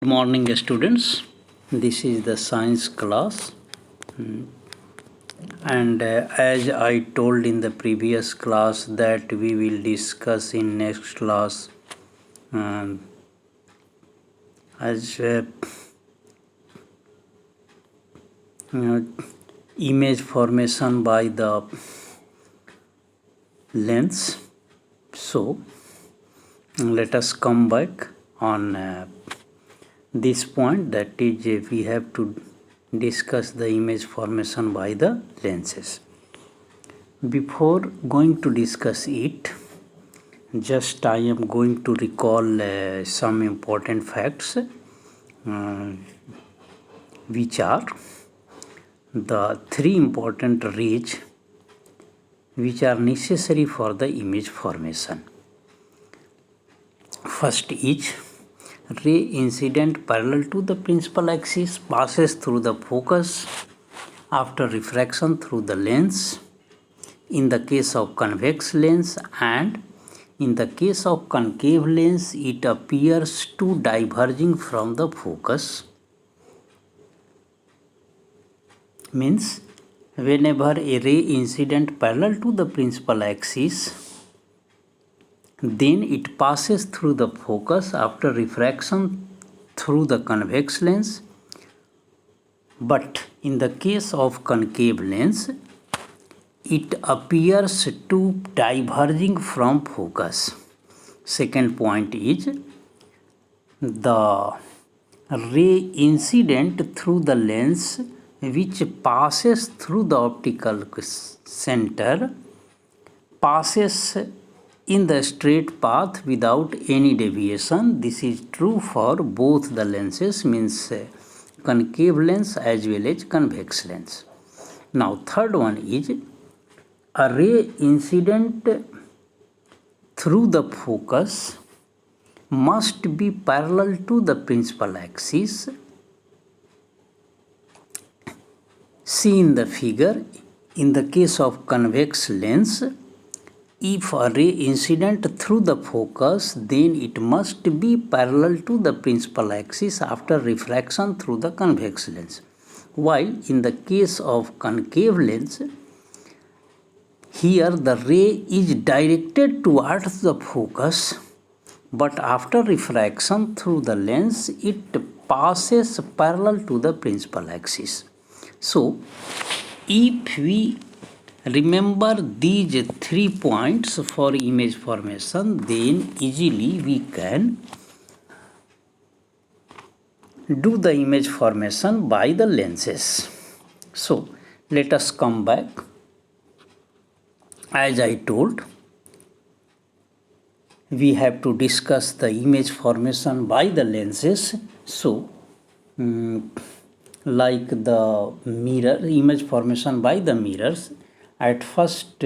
morning, students. This is the science class, and as I told in the previous class that we will discuss in next class um, as image formation by the lens. So let us come back on this point, that is we have to discuss the image formation by the lenses. Before going to discuss it, just I am going to recall some important facts which are the three important rays which are necessary for the image formation. First is ray incident parallel to the principal axis passes through the focus after refraction through the lens in the case of convex lens, and in the case of concave lens it appears to diverging from the focus. Means whenever a ray incident parallel to the principal axis, then it passes through the focus after refraction through the convex lens, but in the case of concave lens it appears to diverging from focus. Second point is the ray incident through the lens which passes through the optical center passes in the straight path without any deviation. This is true for both the lenses, means concave lens as well as convex lens. Now third one is a ray incident through the focus must be parallel to the principal axis. See in the figure, in the case of convex lens, if a ray incident through the focus, then it must be parallel to the principal axis after refraction through the convex lens. While in the case of concave lens, here the ray is directed towards the focus, but after refraction through the lens, it passes parallel to the principal axis. So, if we remember these 3 points for image formation, then easily we can do the image formation by the lenses. So, let us come back. As I told, we have to discuss the image formation by the lenses. So, like the mirror, image formation by the mirrors, at first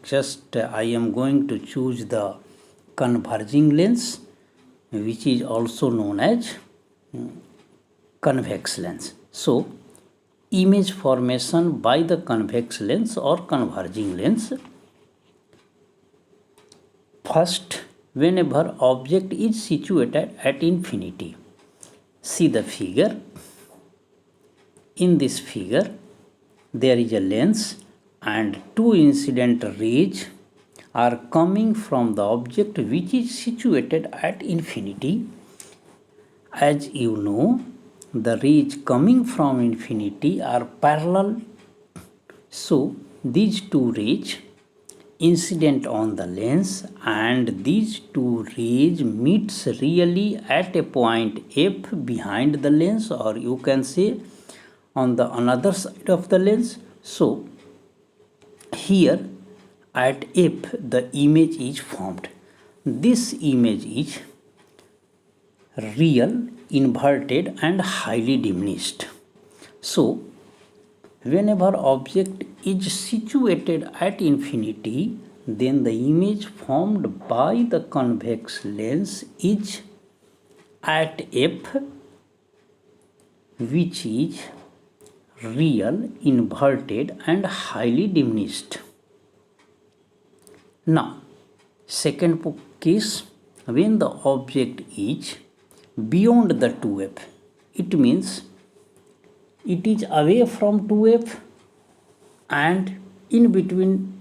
just I am going to choose the converging lens, which is also known as convex lens. So image formation by the convex lens or converging lens. First, whenever object is situated at infinity, see the figure. In this figure, there is a lens and two incident rays are coming from the object which is situated at infinity. As you know, the rays coming from infinity are parallel. So, these two rays incident on the lens and these two rays meets really at a point F behind the lens, or you can say on the another side of the lens. So, here at F the image is formed. This image is real, inverted and highly diminished. So, whenever object is situated at infinity, then the image formed by the convex lens is at F, which is real, inverted and highly diminished. Now, second case, when the object is beyond the 2f. It means it is away from 2f and in between,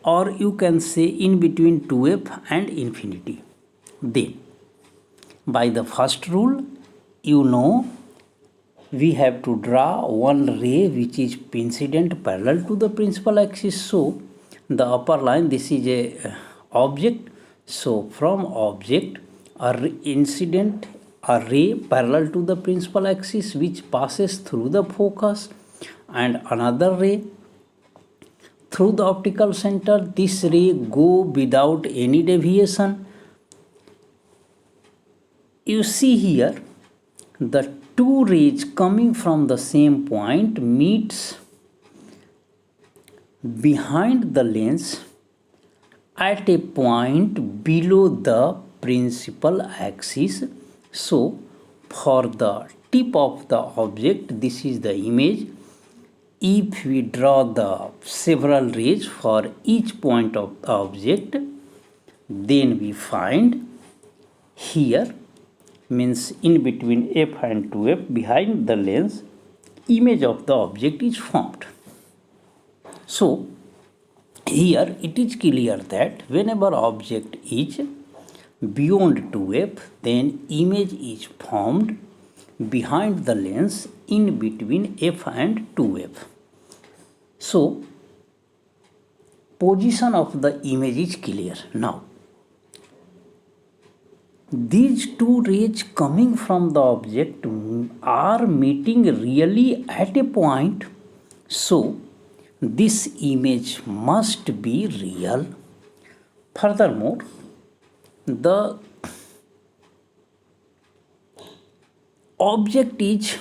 or you can say in between 2f and infinity. Then by the first rule, you know, we have to draw one ray which is incident parallel to the principal axis. So the upper line, this is a object. So from object, incident a ray parallel to the principal axis which passes through the focus, and another ray through the optical center. This ray go without any deviation. You see here, the two rays coming from the same point meets behind the lens at a point below the principal axis. So for the tip of the object, this is the image. If we draw the several rays for each point of the object, then we find here, means in between f and 2f behind the lens, image of the object is formed. So here it is clear that whenever object is beyond 2f, then image is formed behind the lens in between f and 2f. So position of the image is clear. Now these two rays coming from the object are meeting really at a point, so this image must be real. Furthermore, the object is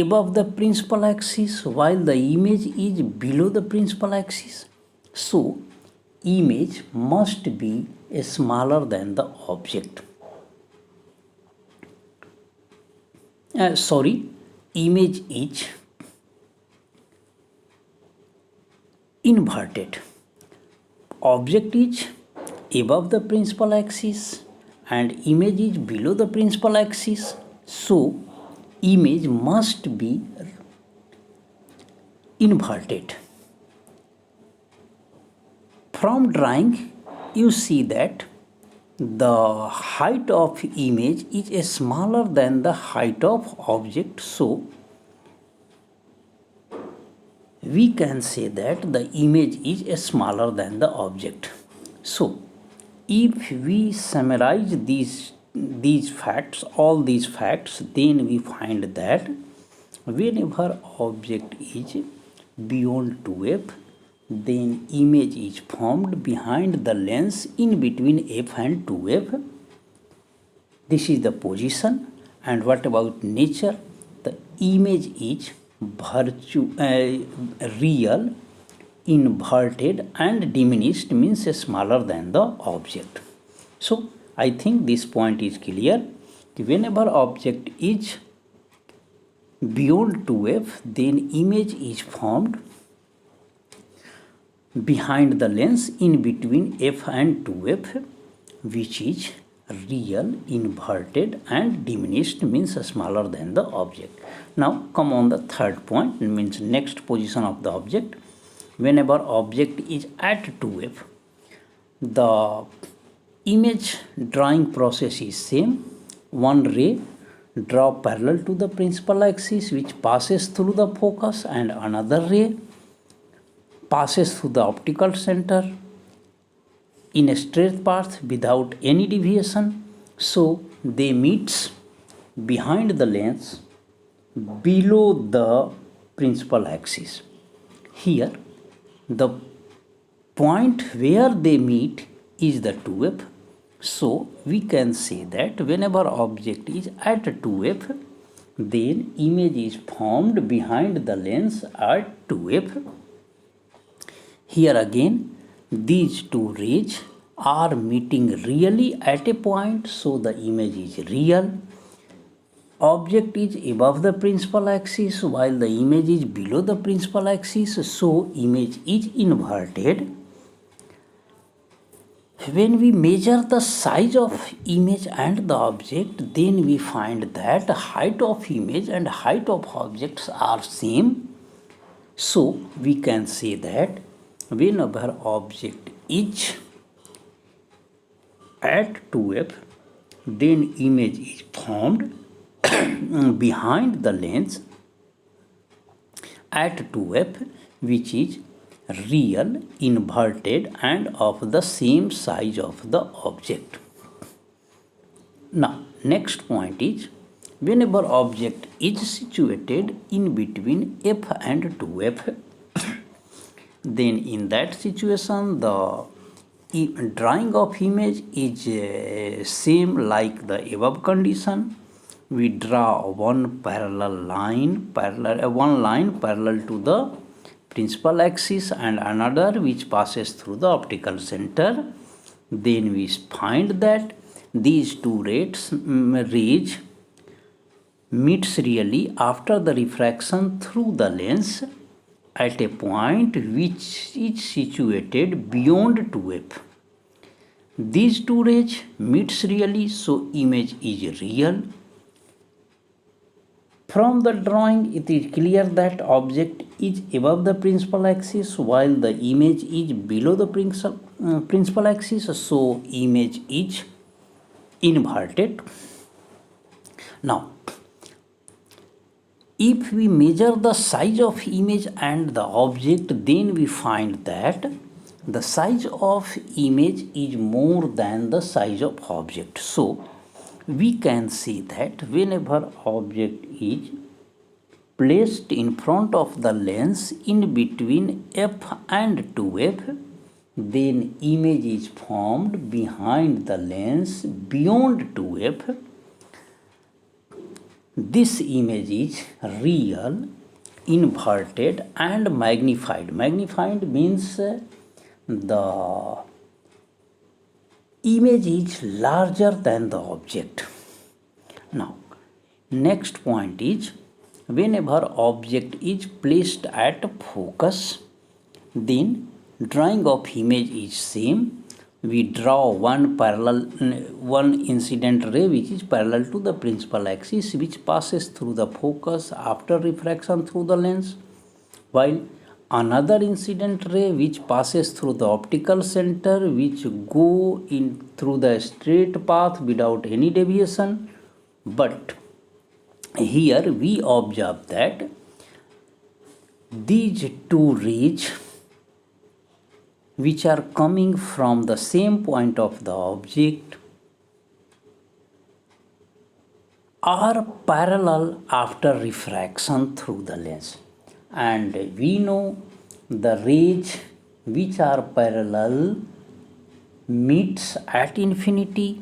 above the principal axis while the image is below the principal axis, so image must be smaller than the object. Image is inverted. Object is above the principal axis and image is below the principal axis, so image must be inverted. From drawing, you see that the height of image is smaller than the height of object, so we can say that the image is smaller than the object. So if we summarize these facts, all these facts, then we find that whenever object is beyond 2f, then image is formed behind the lens in between f and 2f. This is the position. And what about nature? The image is real, inverted and diminished, means smaller than the object. So I think this point is clear. Whenever object is beyond 2f, then image is formed behind the lens in between f and 2f, which is real, inverted and diminished, means smaller than the object. Now come on the third point, means next position of the object. Whenever object is at 2f, the image drawing process is same. One ray draw parallel to the principal axis which passes through the focus, and another ray passes through the optical center in a straight path without any deviation. So they meets behind the lens below the principal axis. Here the point where they meet is the 2f. So we can say that whenever object is at 2f, then image is formed behind the lens at 2f. Here again, these two rays are meeting really at a point, so the image is real. Object is above the principal axis while the image is below the principal axis, so image is inverted. when we measure the size of image and the object, then we find that height of image and height of objects are same. So we can say that whenever object is at 2f, then image is formed behind the lens at 2f, which is real, inverted, and of the same size of the object. Now, next point is whenever object is situated in between f and 2f, then in that situation the drawing of image is same like the above condition. We draw one line parallel to the principal axis and another which passes through the optical center. Then we find that these two rays meets really after the refraction through the lens at a point which is situated beyond 2f. These two rays meets really, so image is real. From the drawing, it is clear that object is above the principal axis while the image is below the principal axis, so image is inverted. Now, if we measure the size of image and the object, then we find that the size of image is more than the size of object. So, we can see that whenever object is placed in front of the lens in between f and 2f, then image is formed behind the lens beyond 2f. This image is real, inverted, and magnified. Magnified means the image is larger than the object. Now, next point is whenever object is placed at focus, then drawing of image is same. We draw one incident ray which is parallel to the principal axis which passes through the focus after refraction through the lens, while another incident ray which passes through the optical center which go in through the straight path without any deviation. But here we observe that these two rays which are coming from the same point of the object are parallel after refraction through the lens, and we know the rays which are parallel meets at infinity,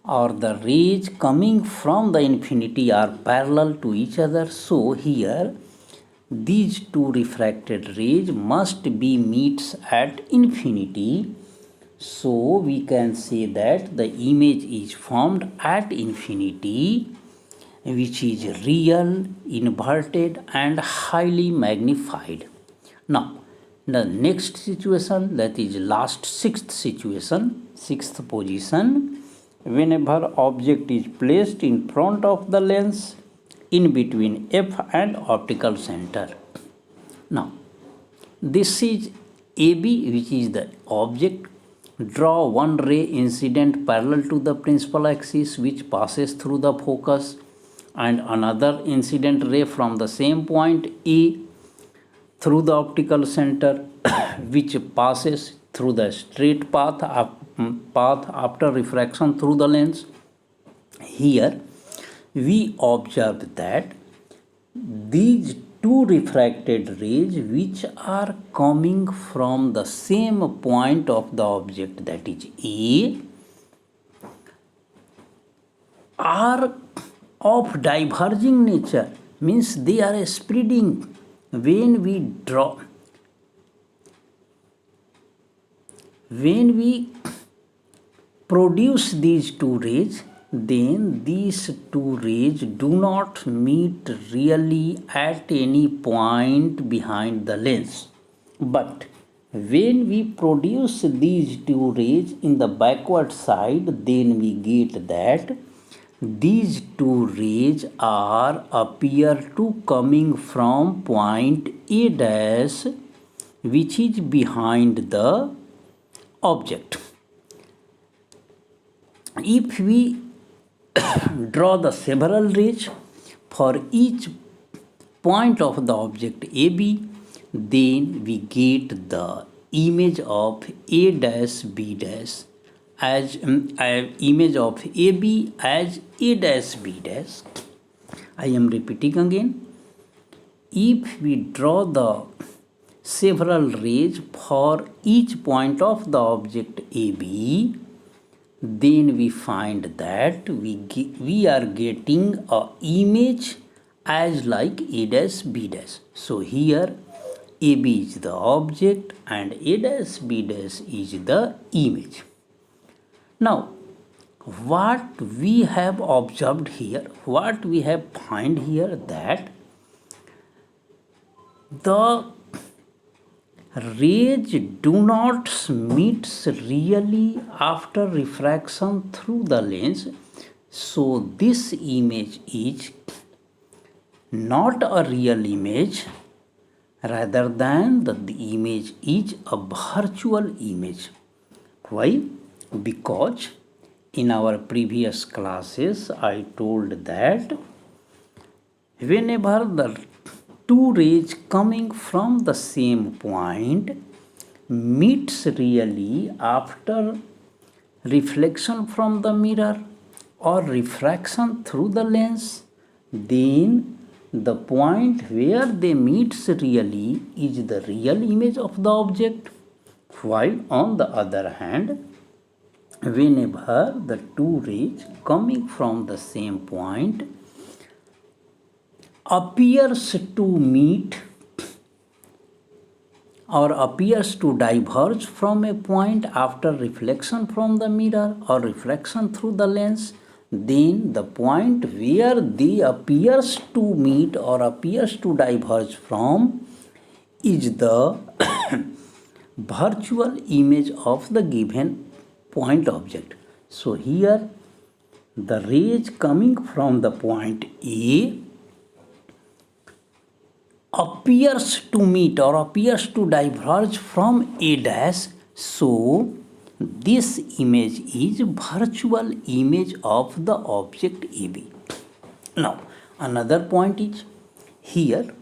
or the rays coming from the infinity are parallel to each other. So here these two refracted rays must be meets at infinity. So we can say that the image is formed at infinity, which is real, inverted, and highly magnified. Now, the next situation, that is sixth position, whenever object is placed in front of the lens in between f and optical center. Now, this is AB, which is the object. Draw one ray incident parallel to the principal axis which passes through the focus, and another incident ray from the same point A through the optical center which passes through the straight path after refraction through the lens. Here we observe that these two refracted rays which are coming from the same point of the object, that is A, are of diverging nature, means they are spreading. When we produce these two rays, then these two rays do not meet really at any point behind the lens, but When we produce these two rays in the backward side, then we get that these two rays are appear to coming from point A dash, which is behind the object. If we draw the several rays for each point of the object AB, then we get the image of A dash B dash as image of AB as A dash B dash. I am repeating again. If we draw the several rays for each point of the object AB, then we find that we are getting a image as like A dash B dash. So here AB is the object and A dash B dash is the image. Now what we have observed here, what we have find here, that the rays do not meet really after refraction through the lens. So this image is not a real image, rather than the image is a virtual image. Why? Because in our previous classes I told that whenever the two rays coming from the same point meets really after reflection from the mirror or refraction through the lens, then the point where they meets really is the real image of the object. While on the other hand, whenever the two rays coming from the same point appears to meet or appears to diverge from a point after reflection from the mirror or reflection through the lens, then the point where they appears to meet or appears to diverge from is the virtual image of the given point object. So here the rays coming from the point A appears to meet or appears to diverge from A dash. So this image is virtual image of the object AB. Now another point is here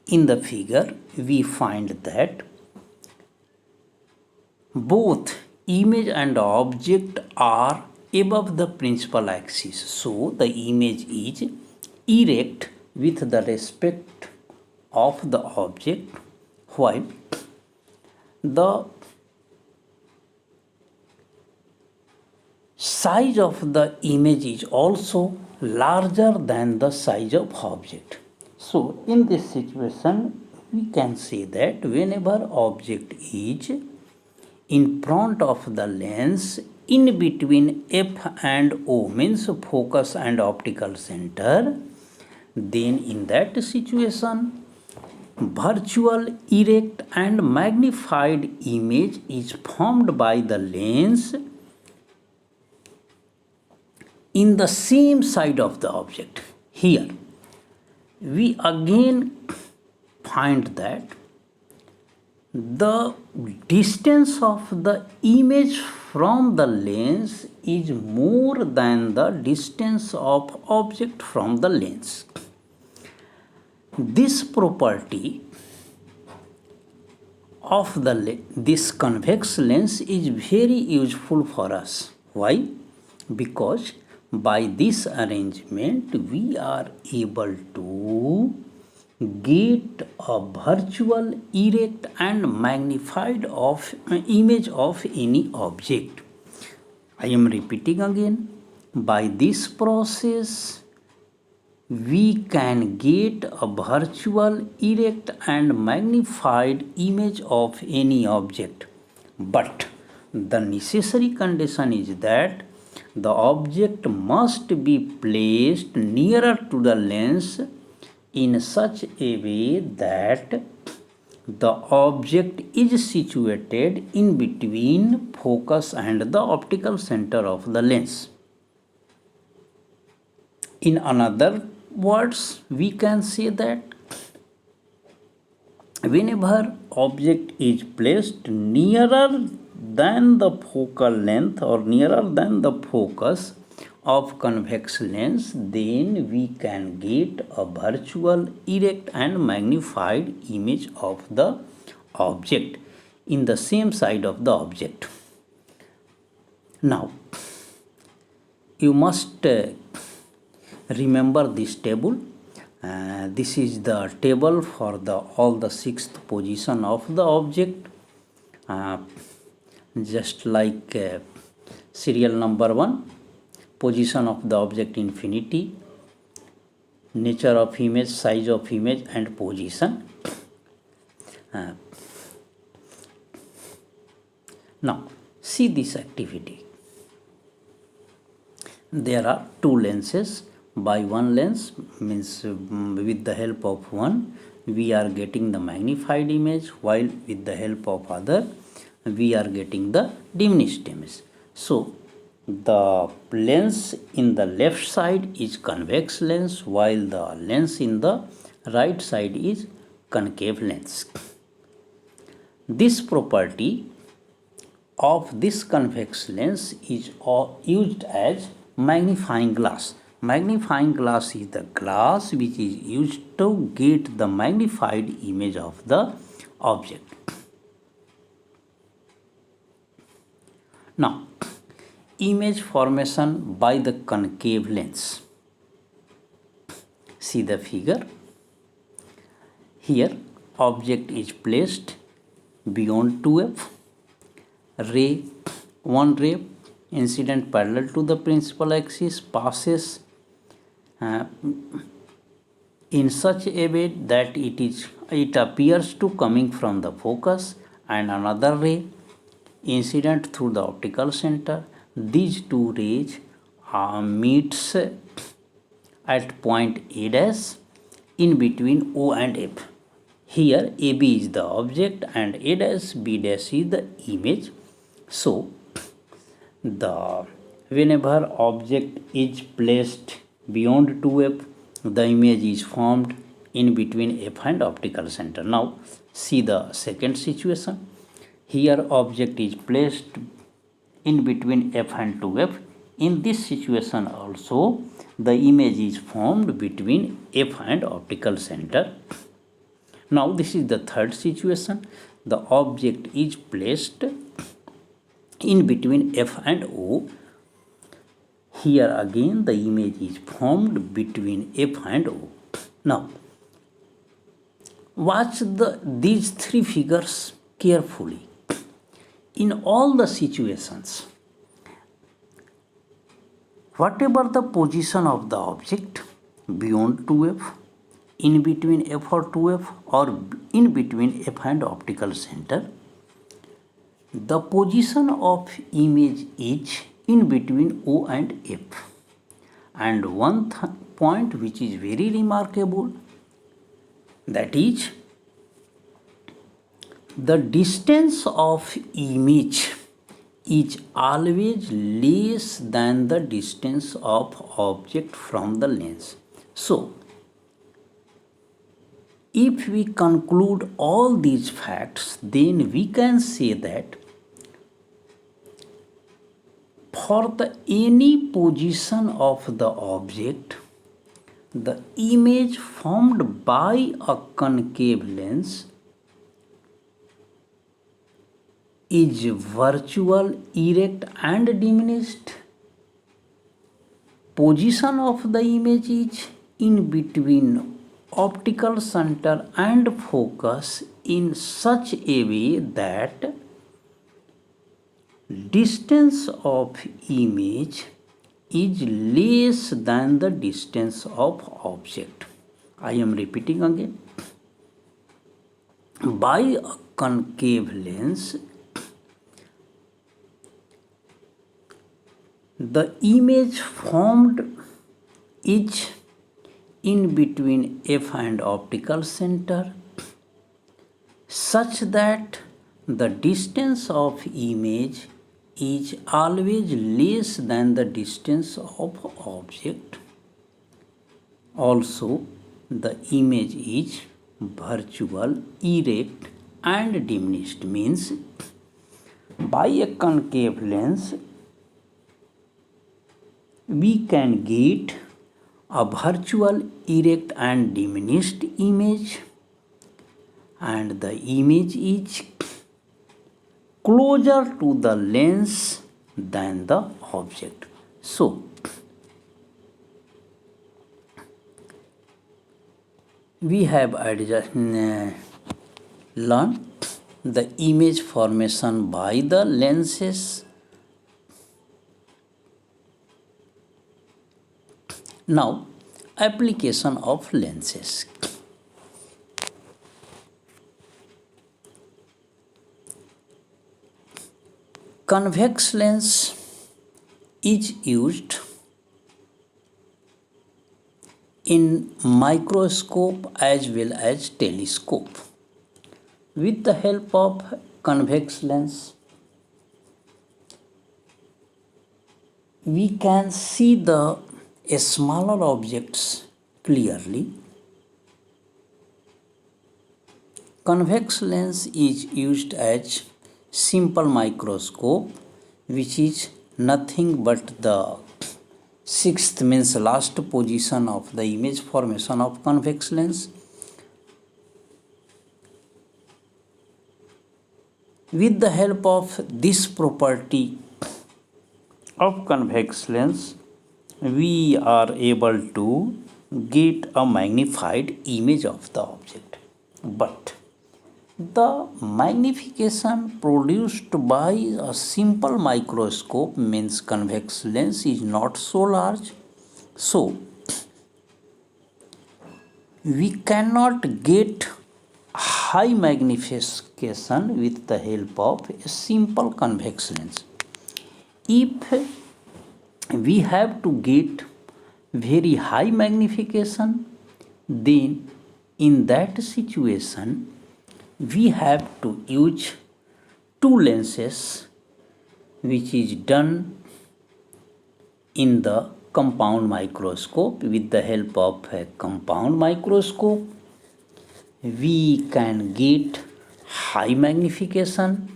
in the figure we find that both image and object are above the principal axis. So the image is erect with the respect of the object, while the size of the image is also larger than the size of object. So in this situation we can say that whenever object is in front of the lens in between F and O, means focus and optical center, then in that situation virtual erect and magnified image is formed by the lens in the same side of the object. Here we again find that the distance of the image from the lens is more than the distance of object from the lens. This property of this convex lens is very useful for us. Why? Because by this arrangement we are able to get a virtual erect and magnified of image of any object. I am repeating again. By this process we can get a virtual erect and magnified image of any object, but the necessary condition is that the object must be placed nearer to the lens in such a way that the object is situated in between focus and the optical center of the lens. In another words, we can say that whenever object is placed nearer than the focal length or nearer than the focus of convex lens, then we can get a virtual, erect and magnified image of the object in the same side of the object. Now, you must remember this table. This is the table for the all the sixth position of the object, just like serial number 1, position of the object infinity, nature of image, size of image and position. Now see this activity. There are two lenses. By one lens means with the help of one we are getting the magnified image, while with the help of other we are getting the diminished image. So the lens in the left side is convex lens, while the lens in the right side is concave lens. This property of this convex lens is used as magnifying glass. Magnifying glass is the glass which is used to get the magnified image of the object. Now, image formation by the concave lens. See the figure. Here, object is placed beyond 2f. One ray incident parallel to the principal axis passes in such a way that it appears to coming from the focus, and another ray incident through the optical center. These two rays meets at point A dash in between O and F. Here AB is the object and A dash B dash is the image. So whenever object is placed beyond 2f, the image is formed in between f and optical center. Now see the second situation. Here object is placed in between f and 2f. In this situation also the image is formed between f and optical center. Now this is the third situation. The object is placed in between f and o. Here again the image is formed between f and o. Now watch these three figures carefully. In all the situations, whatever the position of the object, beyond 2f, in between f or 2f, or in between f and optical center, the position of image is in between O and F. And one point which is very remarkable, that is the distance of image is always less than the distance of object from the lens. So if we conclude all these facts, then we can say that for any position of the object, the image formed by a concave lens is virtual, erect and diminished. Position of the image is in between optical center and focus in such a way that distance of image is less than the distance of object. I am repeating again. By a concave lens, the image formed is in between f and optical center such that the distance of image is always less than the distance of object. Also, the image is virtual, erect and diminished, means by a concave lens we can get a virtual, erect and diminished image, and the image is closer to the lens than the object. So, we have learned the image formation by the lenses. Now, application of lenses. Convex lens is used in microscope as well as telescope. With the help of convex lens, we can see the smaller objects clearly. Convex lens is used as simple microscope, which is nothing but the sixth, means last position of the image formation of convex lens. With the help of this property of convex lens, we are able to get a magnified image of the object. But the magnification produced by a simple microscope, means convex lens, is not so large. So, we cannot get high magnification with the help of a simple convex lens. If we have to get very high magnification, then in that situation we have to use two lenses, which is done in the compound microscope. With the help of a compound microscope, we can get high magnification.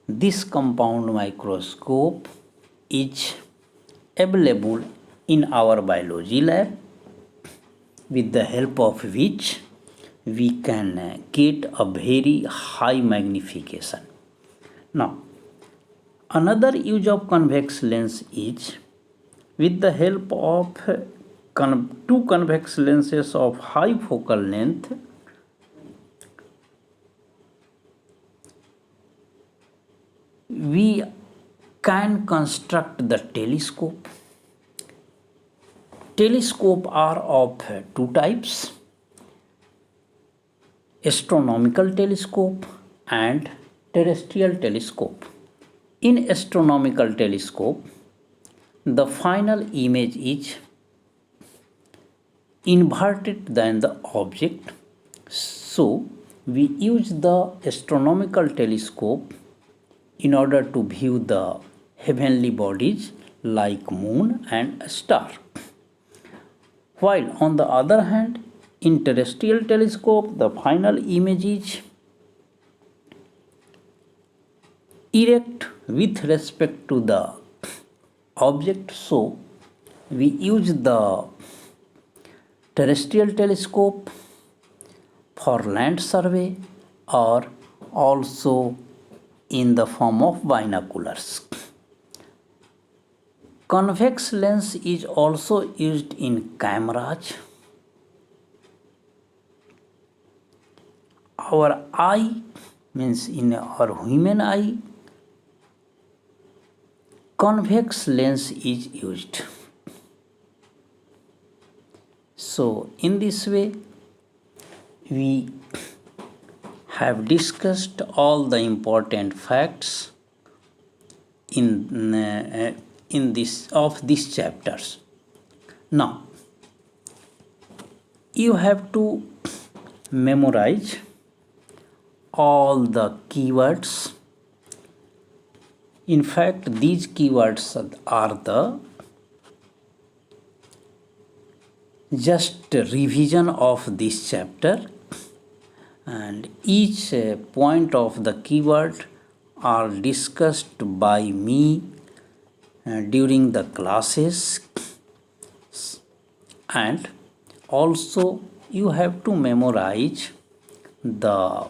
This compound microscope is available in our biology lab, with the help of which we can get a very high magnification. Now, another use of convex lens is with the help of two convex lenses of high focal length, we can construct the telescope. Telescope are of two types: astronomical telescope and terrestrial telescope. In astronomical telescope, the final image is inverted than the object. So, we use the astronomical telescope in order to view the heavenly bodies like moon and star. While on the other hand, in terrestrial telescope, the final image is erect with respect to the object. So, we use the terrestrial telescope for land survey, or also in the form of binoculars. Convex lens is also used in cameras. Our eye, means in our human eye, convex lens is used. So, in this way, we have discussed all the important facts in these chapters. Now, you have to memorize all the keywords. In fact, these keywords are the just revision of this chapter, and each point of the keyword are discussed by me during the classes, and also you have to memorize the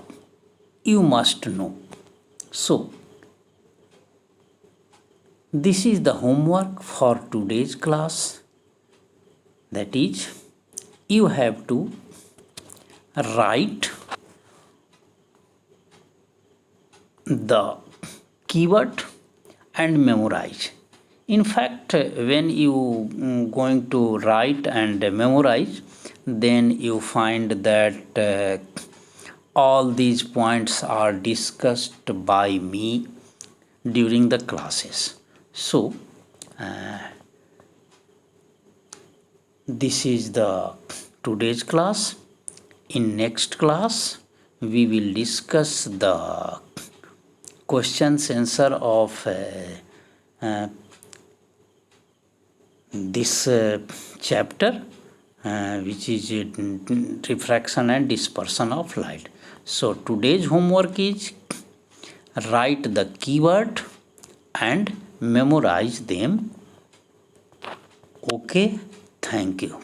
you must know. So this is the homework for today's class, that is, you have to write the keyword and memorize. In fact, when you going to write and memorize, then you find that all these points are discussed by me during the classes. So this is the today's class. In next class we will discuss the questions answer of this chapter, which is refraction and dispersion of light. So today's homework is write the keyword and memorize them. Okay, thank you.